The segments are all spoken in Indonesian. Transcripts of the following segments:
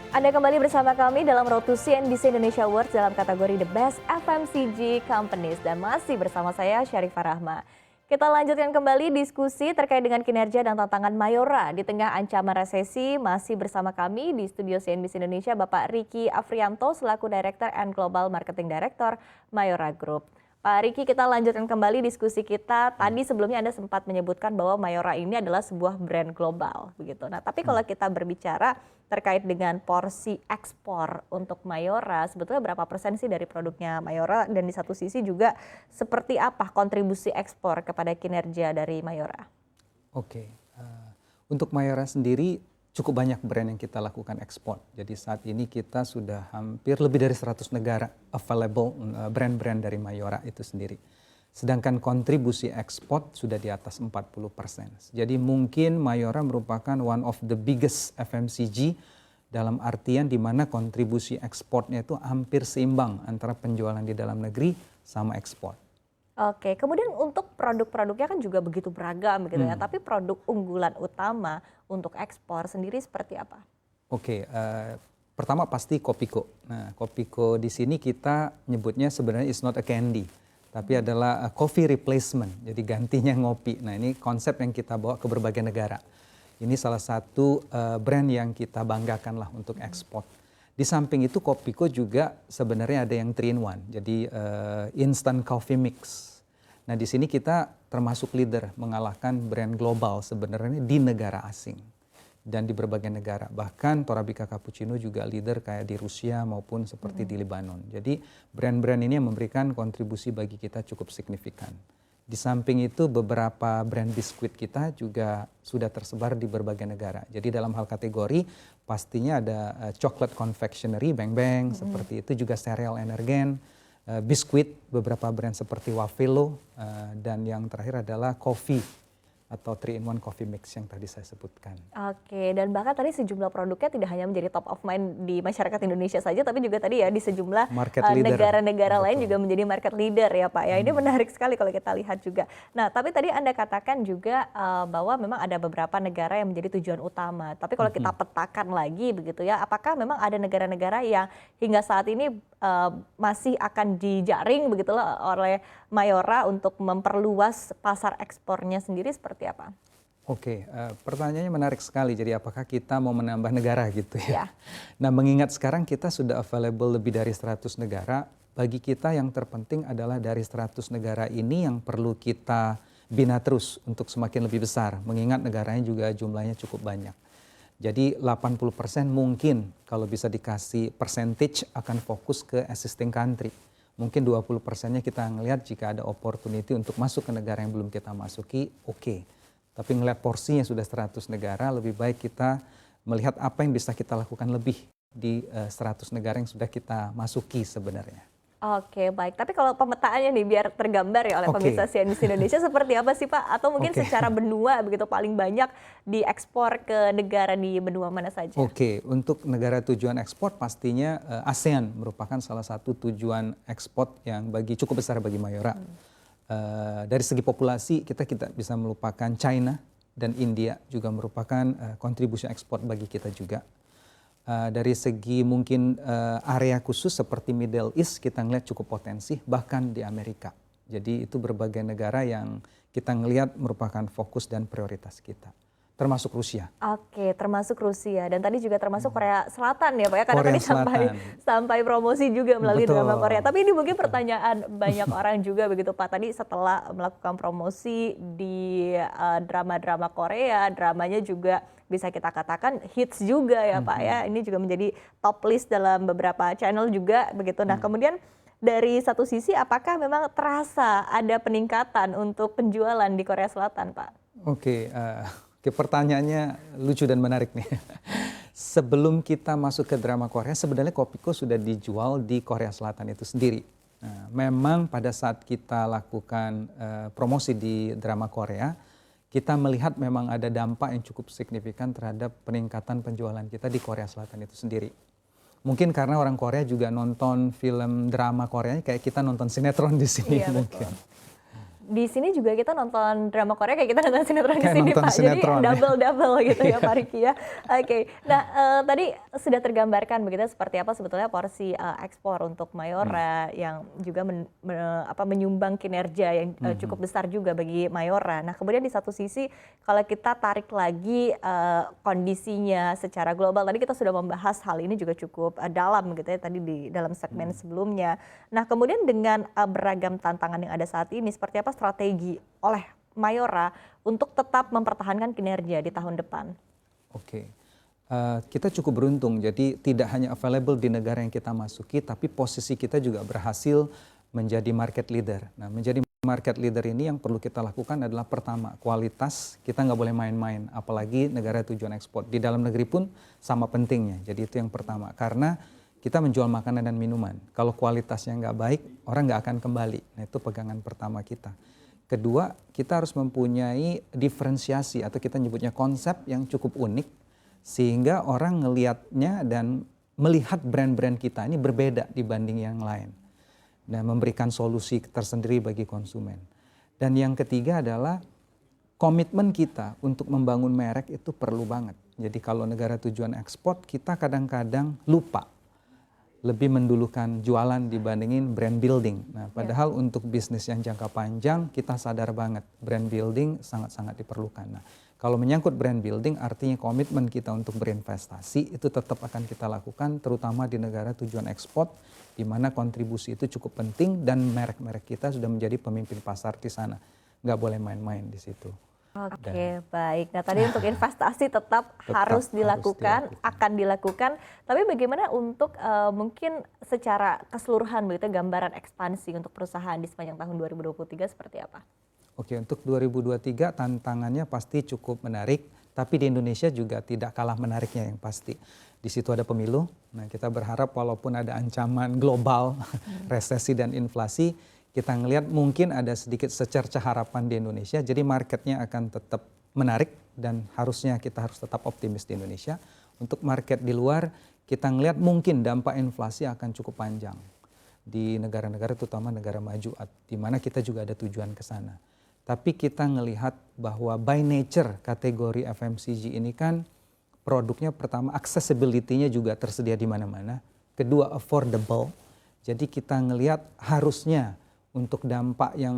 Anda kembali bersama kami dalam Road to CNBC Indonesia Awards dalam kategori The Best FMCG Companies dan masih bersama saya Syarifah Rahma. Kita lanjutkan kembali diskusi terkait dengan kinerja dan tantangan Mayora di tengah ancaman resesi. Masih bersama kami di studio CNBC Indonesia Bapak Riki Afrianto selaku Director and Global Marketing Director Mayora Group. Pak Riki, kita lanjutkan kembali diskusi kita. Tadi sebelumnya Anda sempat menyebutkan bahwa Mayora ini adalah sebuah brand global, begitu. Nah, tapi kalau kita berbicara terkait dengan porsi ekspor untuk Mayora, sebetulnya berapa persen sih dari produknya Mayora? Dan di satu sisi juga seperti apa kontribusi ekspor kepada kinerja dari Mayora? Oke, untuk Mayora sendiri cukup banyak brand yang kita lakukan ekspor. Jadi saat ini kita sudah hampir lebih dari 100 negara available brand-brand dari Mayora itu sendiri. Sedangkan kontribusi ekspor sudah di atas 40%. Jadi mungkin Mayora merupakan one of the biggest FMCG dalam artian di mana kontribusi ekspornya itu hampir seimbang antara penjualan di dalam negeri sama ekspor. Oke, kemudian untuk produk-produknya kan juga begitu beragam gitu ya, tapi produk unggulan utama untuk ekspor sendiri seperti apa? Oke, pertama pasti Kopiko. Nah, Kopiko di sini kita nyebutnya sebenarnya is not a candy, tapi adalah coffee replacement, jadi gantinya ngopi. Nah, ini konsep yang kita bawa ke berbagai negara. Ini salah satu brand yang kita banggakan lah untuk ekspor. Di samping itu Kopiko juga sebenarnya ada yang 3-in-1, jadi instant coffee mix. Nah, di sini kita termasuk leader mengalahkan brand global sebenarnya di negara asing dan di berbagai negara. Bahkan Torabika Cappuccino juga leader kayak di Rusia maupun seperti di Lebanon. Jadi brand-brand ini yang memberikan kontribusi bagi kita cukup signifikan. Di samping itu beberapa brand biskuit kita juga sudah tersebar di berbagai negara. Jadi dalam hal kategori pastinya ada chocolate confectionery, Bang Bang, seperti itu juga cereal energen. Biskuit, beberapa brand seperti Wafelo, dan yang terakhir adalah coffee atau 3-in-1 coffee mix yang tadi saya sebutkan. Oke, dan bahkan tadi sejumlah produknya tidak hanya menjadi top of mind di masyarakat Indonesia saja, tapi juga tadi ya di sejumlah negara-negara lain juga menjadi market leader ya Pak. Ya, ini menarik sekali kalau kita lihat juga. Nah, tapi tadi Anda katakan juga bahwa memang ada beberapa negara yang menjadi tujuan utama. Tapi kalau kita petakan lagi begitu ya, apakah memang ada negara-negara yang hingga saat ini masih akan dijaring begitulah oleh Mayora untuk memperluas pasar ekspornya sendiri seperti apa? Oke, pertanyaannya menarik sekali. Jadi apakah kita mau menambah negara gitu ya? Ya. Nah, mengingat sekarang kita sudah available lebih dari 100 negara, bagi kita yang terpenting adalah dari 100 negara ini yang perlu kita bina terus untuk semakin lebih besar. Mengingat negaranya juga jumlahnya cukup banyak. Jadi 80% mungkin kalau bisa dikasih percentage akan fokus ke existing country. Mungkin 20%-nya kita ngelihat jika ada opportunity untuk masuk ke negara yang belum kita masuki, oke. Tapi ngelihat porsinya sudah 100 negara, lebih baik kita melihat apa yang bisa kita lakukan lebih di 100 negara yang sudah kita masuki sebenarnya. Oke, baik. Tapi kalau pemetaannya nih biar tergambar ya oleh pemirsa CNBC Indonesia seperti apa sih Pak? Atau mungkin secara benua begitu paling banyak diekspor ke negara di benua mana saja? Oke, untuk negara tujuan ekspor pastinya ASEAN merupakan salah satu tujuan ekspor yang cukup besar bagi Mayora. Dari segi populasi kita bisa melupakan China dan India juga merupakan kontribusi ekspor bagi kita juga. Dari segi mungkin area khusus seperti Middle East kita ngelihat cukup potensi bahkan di Amerika. Jadi itu berbagai negara yang kita ngelihat merupakan fokus dan prioritas kita. Termasuk Rusia. Oke, termasuk Rusia dan tadi juga termasuk Korea Selatan ya Pak ya, karena Korea tadi sampai promosi juga melalui drama Korea. Tapi ini mungkin pertanyaan banyak orang juga begitu Pak. Tadi setelah melakukan promosi di drama-drama Korea, dramanya juga bisa kita katakan hits juga ya Pak ya. Ini juga menjadi top list dalam beberapa channel juga begitu. Nah, kemudian dari satu sisi apakah memang terasa ada peningkatan untuk penjualan di Korea Selatan Pak? Oke, pertanyaannya lucu dan menarik nih. Sebelum kita masuk ke drama Korea, sebenarnya Kopiko sudah dijual di Korea Selatan itu sendiri. Nah, memang pada saat kita lakukan promosi di drama Korea, kita melihat memang ada dampak yang cukup signifikan terhadap peningkatan penjualan kita di Korea Selatan itu sendiri. Mungkin karena orang Korea juga nonton film drama Koreanya kayak kita nonton sinetron di sini mungkin. Betul. di sini juga kita nonton drama Korea kayak kita nonton sinetron di Kayak sini nonton Pak. Jadi sinetron, ya. double gitu ya Pak Riki ya. Oke. Nah, tadi sudah tergambarkan begitu seperti apa sebetulnya porsi ekspor untuk Mayora yang juga menyumbang kinerja yang cukup besar juga bagi Mayora. Nah, kemudian di satu sisi kalau kita tarik lagi kondisinya secara global, tadi kita sudah membahas hal ini juga cukup dalam gitu ya tadi di dalam segmen sebelumnya. Nah, kemudian dengan beragam tantangan yang ada saat ini, seperti apa strategi oleh Mayora untuk tetap mempertahankan kinerja di tahun depan? Oke, kita cukup beruntung, jadi tidak hanya available di negara yang kita masuki, tapi posisi kita juga berhasil menjadi market leader. Nah, menjadi market leader ini yang perlu kita lakukan adalah pertama, kualitas, kita nggak boleh main-main, apalagi negara tujuan ekspor. Di dalam negeri pun sama pentingnya, jadi itu yang pertama. Karena kita menjual makanan dan minuman, kalau kualitasnya nggak baik, orang nggak akan kembali. Nah, itu pegangan pertama kita. Kedua, kita harus mempunyai diferensiasi atau kita nyebutnya konsep yang cukup unik, sehingga orang ngelihatnya dan melihat brand-brand kita ini berbeda dibanding yang lain. Dan memberikan solusi tersendiri bagi konsumen. Dan yang ketiga adalah komitmen kita untuk membangun merek itu perlu banget. Jadi kalau negara tujuan ekspor, kita kadang-kadang lupa lebih mendulukan jualan dibandingin brand building. Nah, padahal untuk bisnis yang jangka panjang kita sadar banget brand building sangat-sangat diperlukan. Nah, kalau menyangkut brand building artinya komitmen kita untuk berinvestasi itu tetap akan kita lakukan terutama di negara tujuan ekspor di mana kontribusi itu cukup penting dan merek-merek kita sudah menjadi pemimpin pasar di sana. Nggak boleh main-main di situ. Oke, baik. Nah, tadi untuk investasi tetap harus dilakukan, akan dilakukan. Tapi bagaimana untuk mungkin secara keseluruhan begitu gambaran ekspansi untuk perusahaan di sepanjang tahun 2023 seperti apa? Oke, untuk 2023 tantangannya pasti cukup menarik, tapi di Indonesia juga tidak kalah menariknya yang pasti. Di situ ada pemilu. Nah, kita berharap walaupun ada ancaman global, resesi dan inflasi, kita ngelihat mungkin ada sedikit secercah harapan di Indonesia, jadi marketnya akan tetap menarik dan harusnya kita harus tetap optimis di Indonesia. Untuk market di luar, kita ngelihat mungkin dampak inflasi akan cukup panjang di negara-negara terutama negara maju, di mana kita juga ada tujuan ke sana. Tapi kita ngelihat bahwa by nature kategori FMCG ini kan produknya pertama accessibility-nya juga tersedia di mana-mana, kedua affordable, jadi kita ngelihat harusnya untuk dampak yang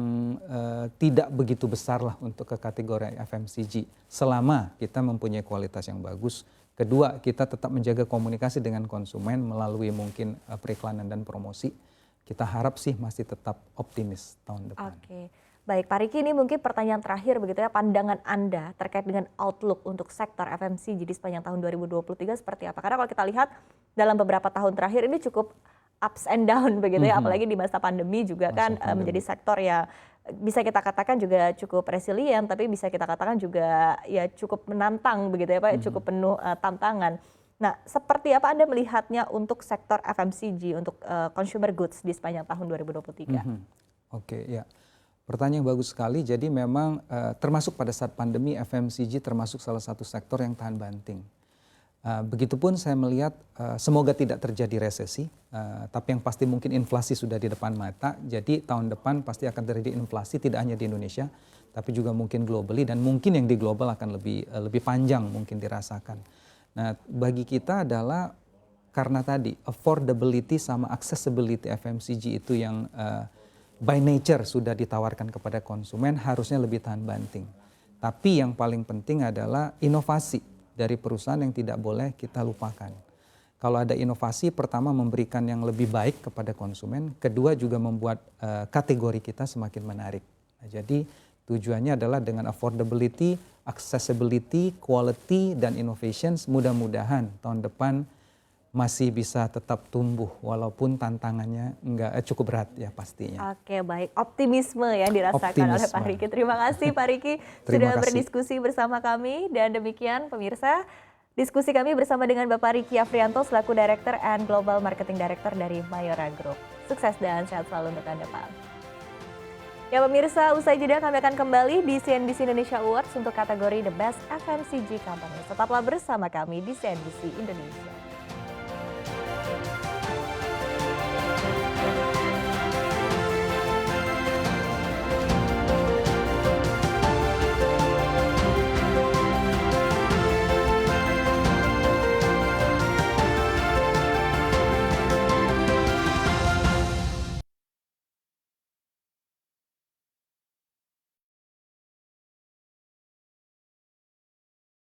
tidak begitu besar lah untuk ke kategori FMCG selama kita mempunyai kualitas yang bagus. Kedua, kita tetap menjaga komunikasi dengan konsumen melalui mungkin periklanan dan promosi. Kita harap sih masih tetap optimis tahun depan. Oke. Baik, Pak Riki, ini mungkin pertanyaan terakhir begitu ya, pandangan Anda terkait dengan outlook untuk sektor FMCG di sepanjang tahun 2023 seperti apa? Karena kalau kita lihat dalam beberapa tahun terakhir ini cukup ups and down begitu ya, apalagi di masa pandemi juga kan menjadi sektor yang bisa kita katakan juga cukup resilient, tapi bisa kita katakan juga ya cukup menantang begitu ya Pak, cukup penuh tantangan. Nah, seperti apa Anda melihatnya untuk sektor FMCG, untuk consumer goods di sepanjang tahun 2023? Oke, ya. Pertanyaan yang bagus sekali, jadi memang termasuk pada saat pandemi FMCG termasuk salah satu sektor yang tahan banting. Begitupun saya melihat semoga tidak terjadi resesi, tapi yang pasti mungkin inflasi sudah di depan mata, jadi tahun depan pasti akan terjadi inflasi tidak hanya di Indonesia, tapi juga mungkin globally dan mungkin yang di global akan lebih panjang mungkin dirasakan. Nah, bagi kita adalah karena tadi affordability sama accessibility FMCG itu yang by nature sudah ditawarkan kepada konsumen harusnya lebih tahan banting. Tapi yang paling penting adalah inovasi dari perusahaan yang tidak boleh kita lupakan. Kalau ada inovasi, pertama memberikan yang lebih baik kepada konsumen, kedua juga membuat kategori kita semakin menarik. Nah, jadi tujuannya adalah dengan affordability, accessibility, quality, dan innovations, mudah-mudahan tahun depan masih bisa tetap tumbuh walaupun tantangannya cukup berat ya pastinya. Oke, baik, optimisme yang dirasakan oleh Pak Riki. Terima kasih Pak Riki sudah berdiskusi bersama kami, dan demikian pemirsa diskusi kami bersama dengan Bapak Riki Afrianto selaku Director and Global Marketing Director dari Mayora Group. Sukses dan sehat selalu untuk Anda Pak. Ya pemirsa, usai jeda kami akan kembali di CNBC Indonesia Awards untuk kategori The Best FMCG Company. Tetaplah bersama kami di CNBC Indonesia.